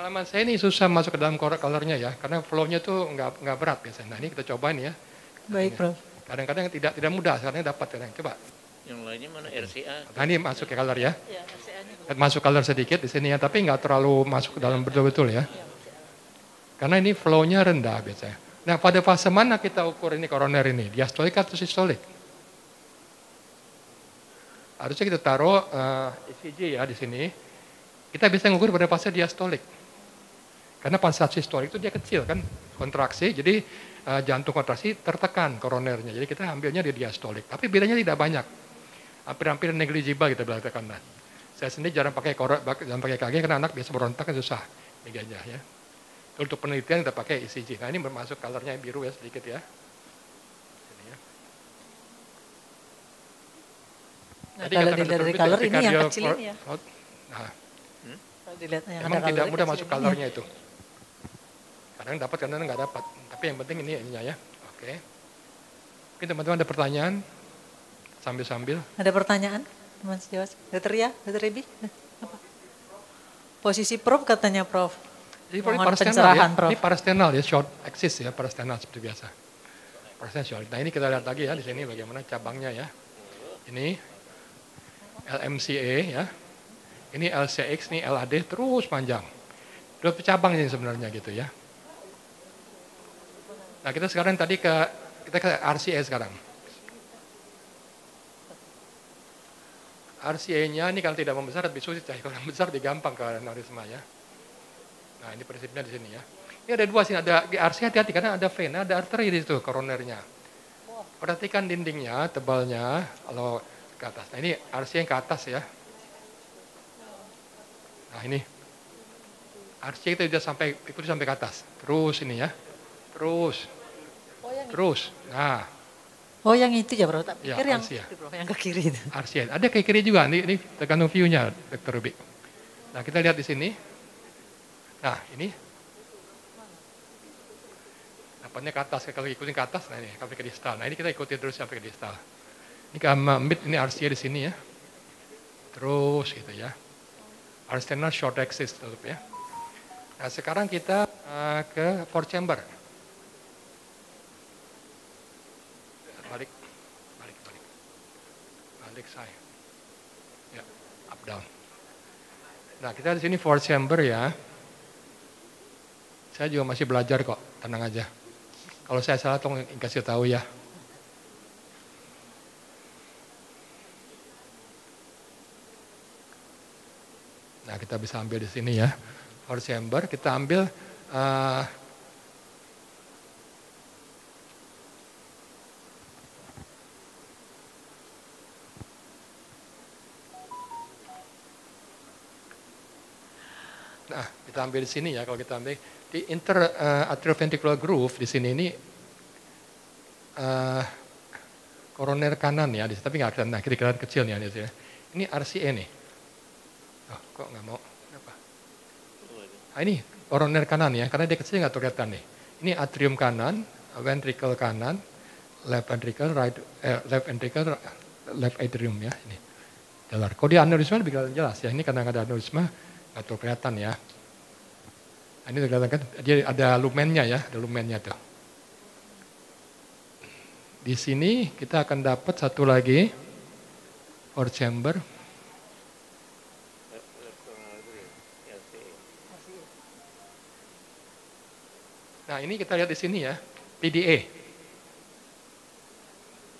Pengalaman saya ini susah masuk ke dalam colornya ya, karena flow-nya tuh nggak berat biasanya. Nah ini kita cobain ya. Baik, Prof. Kadang-kadang tidak mudah, sekarang dapat kadang. Coba. Yang lainnya mana RCA? Nah ini masuk ke color ya. Ya, RCA-nya Masuk color sedikit di sini ya, tapi nggak terlalu masuk ke dalam betul-betul ya. Karena ini flow-nya rendah biasanya. Nah pada fase mana kita ukur ini koroner ini? Diastolik atau sistolik? Harusnya kita taruh ECG ya di sini. Kita bisa ngukur pada fase diastolik. Karena pada saat sistolik itu dia kecil kan, kontraksi, jadi jantung kontraksi tertekan koronernya. Jadi kita ambilnya di diastolik. Tapi bedanya tidak banyak. Hampir-hampir negligible kita bilang tekanan. Saya sendiri jarang pakai KG karena anak biasa berontak kan susah meganya ya. Untuk penelitian kita pakai ECG. Nah ini bermasuk colornya biru ya sedikit ya. Ini ya. Nah, kalau dilihat dari color ini yang kecil ini ya. Nah, Kalau dilihat yang memang ada tidak color mudah kecil masuk ini colornya ya. itu. Kadang dapat, kadang nggak dapat. Tapi yang penting ini ininya ya. Oke. Mungkin teman-teman ada pertanyaan sambil-sambil. Ada pertanyaan, teman sejawat? Dokter Ria, Dokter Ebi? Apa? Posisi Prof katanya Prof. Jadi Mohon parastenal pencerahan, ya. Prof. Ini parastenal ya, short axis ya, parastenal seperti biasa. Parastenal short. Nah ini kita lihat lagi ya di sini bagaimana cabangnya ya. Ini LMCA ya. Ini LCX, ini LAD terus panjang. Dua cabang ini sebenarnya gitu ya. Nah kita sekarang tadi kita ke RCA sekarang. RCA-nya ini kalau tidak membesar lebih sulit, kalau besar lebih gampang ke aneurisma ya. Nah ini prinsipnya di sini ya. Ini ada dua sini, ada RCA hati-hati karena ada vena, ada arteri di situ koronernya. Perhatikan dindingnya, tebalnya, kalau ke atas. Nah ini RCA yang ke atas ya. Nah ini RCA itu sudah ikuti sampai ke atas. Terus ini ya, terus. Nah. Oh yang itu ya Prof, tak Ya, pikir yang RCA. itu Prof, yang ke kiri itu. RCA. Ada ke kiri juga, ini tergantung view-nya, Dr. Ruby. Nah, kita lihat di sini. Nah, ini. Dapatnya ke atas, kalau ikutin ke atas, nah ini, sampai ke distal. Nah, ini kita ikutin terus sampai ke distal. Ini ini RCA di sini ya. Terus gitu ya. Arsenal short axis tetap ya. Nah, sekarang kita ke four chamber. Balik saya. Ya, up down. Nah, kita di sini four chamber ya. Saya juga masih belajar kok, tenang aja. Kalau saya salah tolong kasih tahu ya. Nah, kita bisa ambil di sini ya. Four chamber, kita ambil nah, kita ambil di sini ya, kalau kita ambil di atrioventricular groove di sini ini koroner kanan ya, tapi nggak kelihatan, nah kelihatan kecil nih di sini. Ini RCA nih. Oh, kok nggak mau? Kenapa? Nah, ini koroner kanan ya, karena dia kecil nggak kelihatan nih. Ini atrium kanan, ventricle kanan, left ventricle, left atrium ya. Ini jelas. Kalau di aneurisma lebih jelas ya. Ini karena ada aneurisma nggak terlalu kelihatan ya. Nah, ini kelihatan kan, dia ada lumennya ya, ada lumennya tuh. Di sini kita akan dapat satu lagi four chamber. Nah ini kita lihat di sini ya, PDA.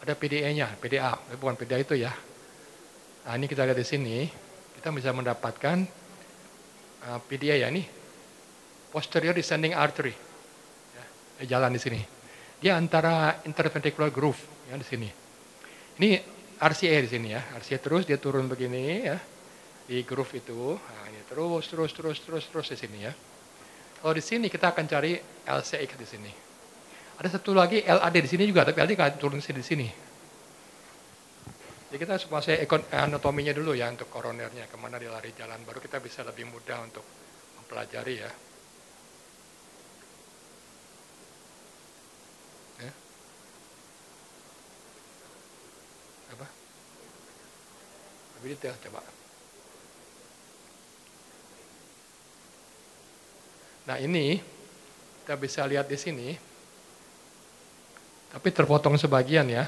Ada PDA-nya, PDA, bukan PDA itu ya. Nah ini kita lihat di sini, kita bisa mendapatkan PDA ya, ini posterior descending artery. Ya, jalan di sini. Dia antara interventricular groove ya di sini. Ini RCA di sini ya, RCA terus dia turun begini ya di groove itu. Nah, ini terus di sini ya. Kalau di sini kita akan cari LCX di sini. Ada satu lagi LAD di sini juga, tapi LAD nggak turun di sini. Jadi kita saya anatominya dulu ya untuk koronernya, kemana dia lari jalan, baru kita bisa lebih mudah untuk mempelajari ya. Apa? Lebih detail coba. Nah ini kita bisa lihat di sini, tapi terpotong sebagian ya.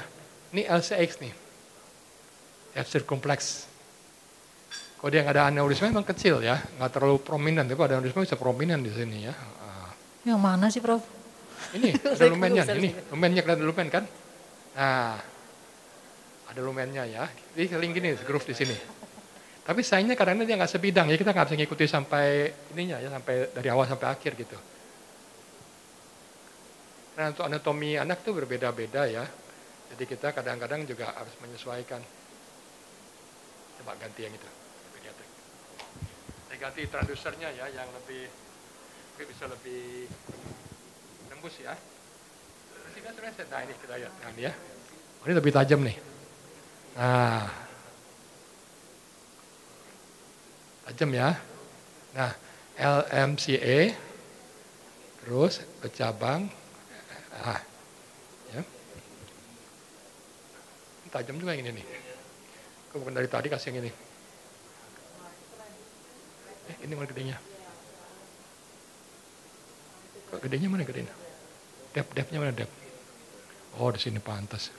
Ini LCX nih, left circumflex. Kalau dia nggak ada aneurisma memang kecil ya, nggak terlalu prominent, tapi ada aneurisma bisa prominent di sini ya. Yang mana sih Prof? Ini ada lumennya, ini lumennya kelihatan lumen kan? Nah, ada lumennya ya. Jadi seling gini, groove di sini. Tapi sayangnya karena dia nggak sebidang, ya kita nggak bisa ngikuti sampai ininya ya, sampai dari awal sampai akhir gitu. Nah untuk anatomi anak tuh berbeda-beda ya. Jadi kita kadang-kadang juga harus menyesuaikan. Coba ganti yang itu. Saya ganti transducernya ya, yang lebih bisa lebih nembus ya. Nah ini kita lihat, nah, ini ya. Ini lebih tajam nih. Nah, tajam ya. Nah, LMCA, terus bercabang. Nah, ya. Tajam juga yang ini nih. Kok bukan dari tadi kasih yang ini. Ini mana gedenya? Kok gedenya mana gedenya? Depth-nya mana depth? Oh, di sini pantas.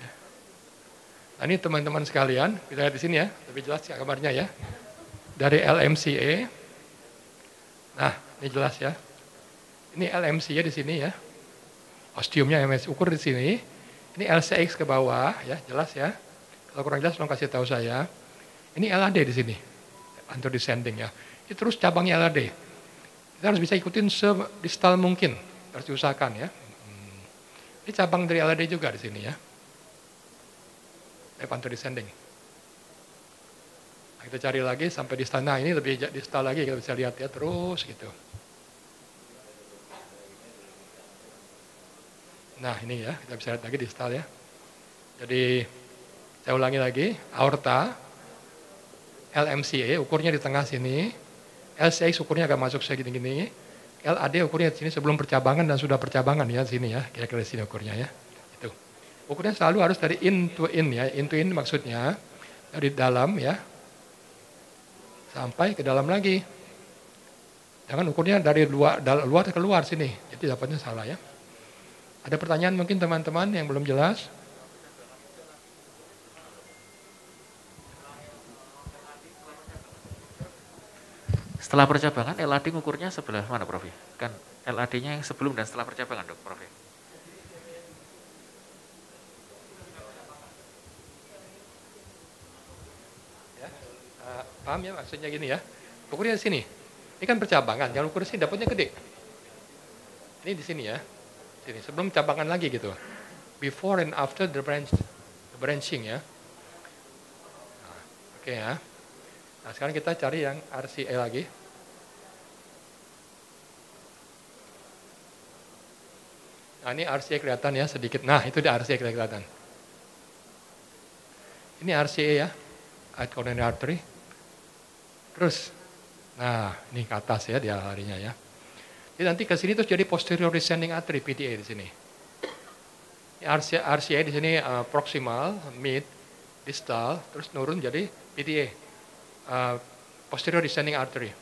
Ya. Nah, ini teman-teman sekalian, kita lihat di sini ya, lebih jelas ya kabarnya ya. Dari LMCA. Nah, ini jelas ya. Ini LMCA di sini ya. Osteumnya MS ukur di sini. Ini LCX ke bawah ya, jelas ya. Kalau kurang jelas tolong kasih tahu saya. Ini LAD di sini. Anterior descending ya. Ini terus cabangnya LAD. Kita harus bisa ikutin sedistal mungkin. Harus diusahakan ya. Ini cabang dari LAD juga di sini ya. Anterior descending. Nah, kita cari lagi sampai distal. Nah ini lebih distal lagi, kita bisa lihat ya terus gitu. Nah ini ya, kita bisa lihat lagi distal ya. Jadi saya ulangi lagi, aorta, LMCA ukurnya di tengah sini, LCX ukurnya agak masuk segini-gini, LAD ukurnya di sini sebelum percabangan dan sudah percabangan ya di sini ya, kira-kira di sini ukurnya ya. Itu. Ukurnya selalu harus dari in to in ya, in to in maksudnya dari dalam ya, sampai ke dalam lagi. Jangan ukurnya dari luar ke luar sini, jadi dapatnya salah ya. Ada pertanyaan mungkin teman-teman yang belum jelas? Setelah percabangan, LAD ngukurnya sebelah mana, Prof? Kan LAD-nya yang sebelum dan setelah percabangan, dok, Prof. Ya, paham ya maksudnya gini ya. Ukurnya di sini. Ini kan percabangan, yang ukur di sini dapatnya gede. Ini di sini ya. Sini, sebelum cabangan lagi gitu. Before and after the branching ya. Nah, oke ya. Nah sekarang kita cari yang RCA lagi. Nah ini RCA kelihatan ya sedikit. Nah itu di RCA kelihatan. Ini RCA ya, right coronary artery. Terus, nah ini ke atas ya dia larinya ya. Jadi nanti ke sini terus jadi posterior descending artery PDA di sini. Ini RCA di sini proximal, mid, distal, terus nurun jadi PDA. Posterior descending artery.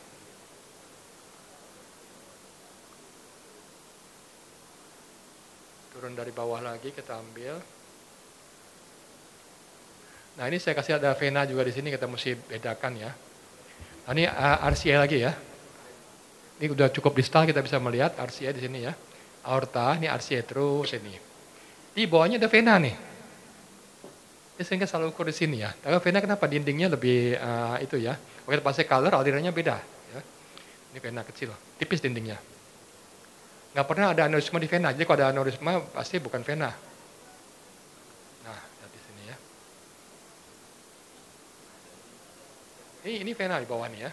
Turun dari bawah lagi kita ambil. Nah ini saya kasih ada vena juga di sini, kita mesti bedakan ya. Nah ini RCA lagi ya. Ini udah cukup distal, kita bisa melihat RCA di sini ya. Aorta, ini RCA terus ini. Di bawahnya ada vena nih. Ini sehingga selalu ukur di sini ya. Tapi vena kenapa dindingnya lebih itu ya. Kalau kita pakai color alirannya beda. Ya. Ini vena kecil, tipis dindingnya. Nggak pernah ada aneurisma di vena. Jadi kalau ada aneurisma pasti bukan vena. Nah, lihat di sini ya. Ini vena di bawah nih ya.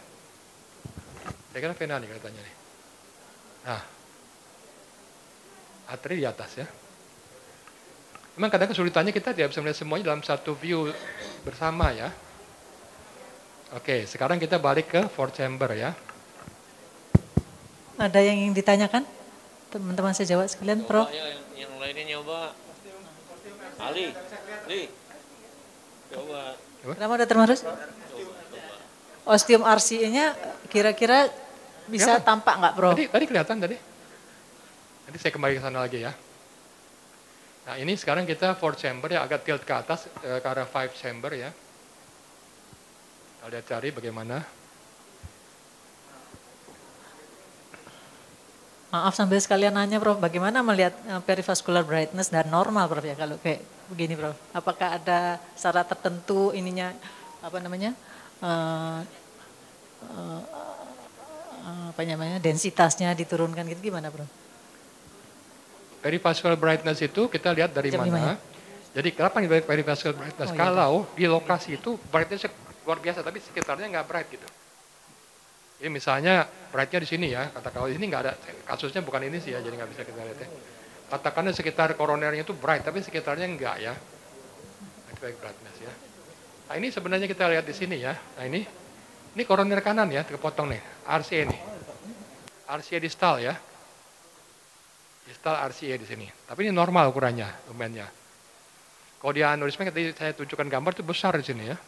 Saya kira vena nih katanya nih. Nah, arteri di atas ya. Memang kadang kesulitannya kita tidak bisa melihat semuanya dalam satu view bersama ya. Oke, sekarang kita balik ke fourth chamber ya. Ada yang ingin ditanyakan? Teman-teman sejawat sekalian, Prof. Yang lainnya nyoba. Ali, coba. Kenapa Dr. Marus? Coba. ostium RCA-nya kira-kira bisa Kelihatan. tampak nggak, Prof? Tadi kelihatan tadi. Nanti saya kembali ke sana lagi ya. Nah ini sekarang kita 4 chamber ya, agak tilt ke atas ke arah 5 chamber ya. Kita lihat cari bagaimana. Maaf sambil sekalian nanya, Prof, bagaimana melihat perivascular brightness dan normal, Prof, ya kalau kayak begini, Prof? Apakah ada syarat tertentu ininya apa namanya? Apa namanya? Densitasnya diturunkan gitu gimana, Prof? Perivascular brightness itu kita lihat dari Jam 5 ya? mana. Jadi kenapa nih perivascular brightness? Oh, iya. Kalau di lokasi itu brightness luar biasa, tapi sekitarnya nggak bright gitu. Jadi misalnya brightnya di sini ya, katakan di sini nggak ada, kasusnya bukan ini sih ya, jadi nggak bisa kita lihat ya. Katakanlah sekitar koronernya itu bright, tapi sekitarnya enggak ya. Brightness ya. Nah ini sebenarnya kita lihat di sini ya. Nah ini koroner kanan ya, terpotong nih, RCA nih. RCA distal ya. Distal RCA di sini. Tapi ini normal ukurannya, lumennya. Kalau dia aneurisma, tadi saya tunjukkan gambar itu besar di sini ya.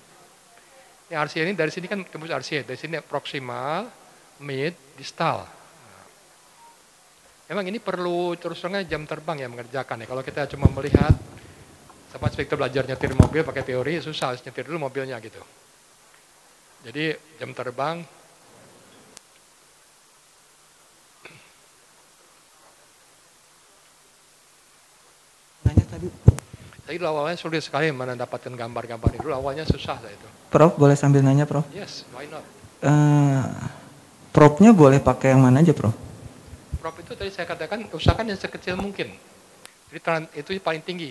Ini RCA ini dari sini kan tembus RCA, dari sini proksimal, mid, distal. Memang ini perlu terus terang jam terbang ya mengerjakan ya. Kalau kita cuma melihat, sama seperti kita belajar nyetir mobil pakai teori, susah, harus nyetir dulu mobilnya gitu. Jadi jam terbang, Nanya tadi. tadi dulu awalnya sulit sekali mendapatkan gambar-gambar ini. Dulu awalnya susah saya itu. Prof, boleh sambil nanya, Prof? Yes, why not? Propnya boleh pakai yang mana aja, Prof? Prop itu tadi saya katakan usahakan yang sekecil mungkin. Jadi itu paling tinggi.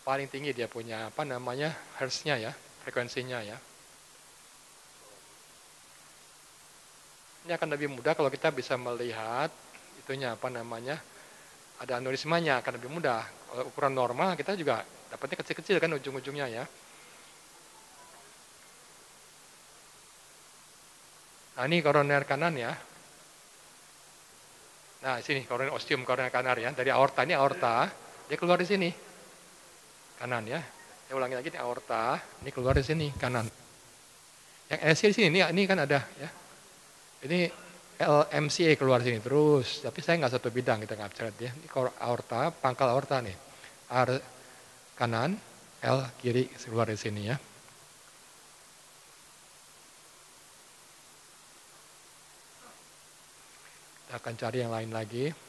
Paling tinggi dia punya apa namanya hertznya ya, frekuensinya ya. Ini akan lebih mudah kalau kita bisa melihat itunya apa namanya, ada aneurismanya akan lebih mudah. Kalau ukuran normal kita juga dapatnya kecil-kecil kan ujung-ujungnya ya. Nah ini koroner kanan ya. Nah sini koroner ostium koroner kanan ya. Dari aorta, ini aorta, dia keluar di sini. Kanan ya. Saya ulangi lagi, ini aorta, ini keluar di sini, kanan. Yang LC di sini, ini kan ada ya. Ini LMCA keluar sini terus, tapi saya nggak satu bidang, kita nggak bisa lihat ya. Ini aorta, pangkal aorta nih. R kanan, L kiri keluar di sini ya. Kita akan cari yang lain lagi.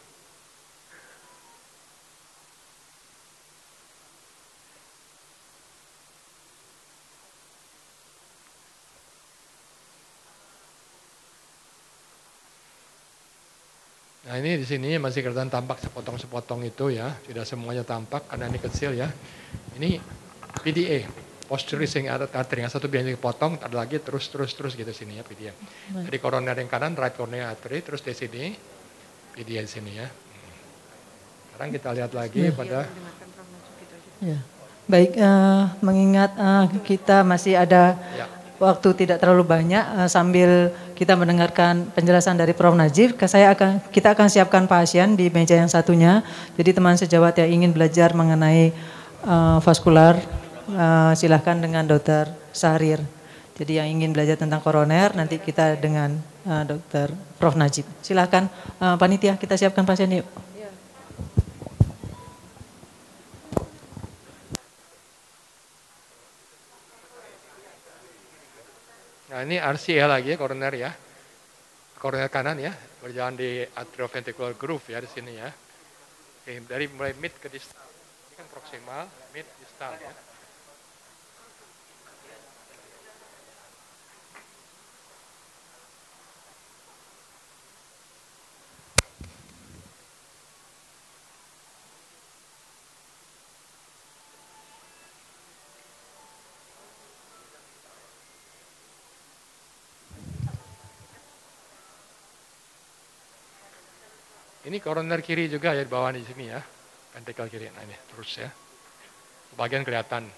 Nah ini di sini masih kelihatan tampak sepotong-sepotong itu ya, tidak semuanya tampak karena ini kecil ya. Ini PDA, posterior descending artery, yang satu biasanya dipotong, ada lagi terus gitu sini ya PDA. Jadi koroner yang kanan, right coronary artery, terus di sini PDA di sini ya. Sekarang kita lihat lagi pada. Ya. Baik, mengingat kita masih ada waktu tidak terlalu banyak, sambil kita mendengarkan penjelasan dari Prof. Najib, kita akan siapkan pasien di meja yang satunya. Jadi teman sejawat yang ingin belajar mengenai vaskular, silahkan dengan Dr. Syahrir. Jadi yang ingin belajar tentang koroner, nanti kita dengan Dr. Prof. Najib. Silahkan panitia, kita siapkan pasien yuk. Nah ini RCA lagi ya, koroner ya. Koroner kanan ya, berjalan di atrioventricular groove ya di sini ya. Oke, dari mulai mid ke distal. Ini kan proksimal, mid, distal ya. Ini koroner kiri juga ya di bawah di sini ya. Ventricle kiri. Nah ini terus ya. Bagian kelihatan.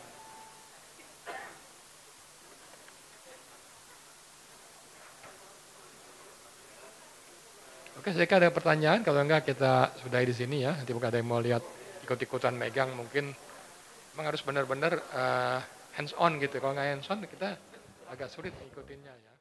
Oke, saya ada pertanyaan. Kalau enggak kita sudahi di sini ya. Nanti mungkin ada yang mau lihat ikut-ikutan megang mungkin. Memang harus benar-benar hands on gitu. Kalau nggak hands on kita agak sulit mengikutinya ya.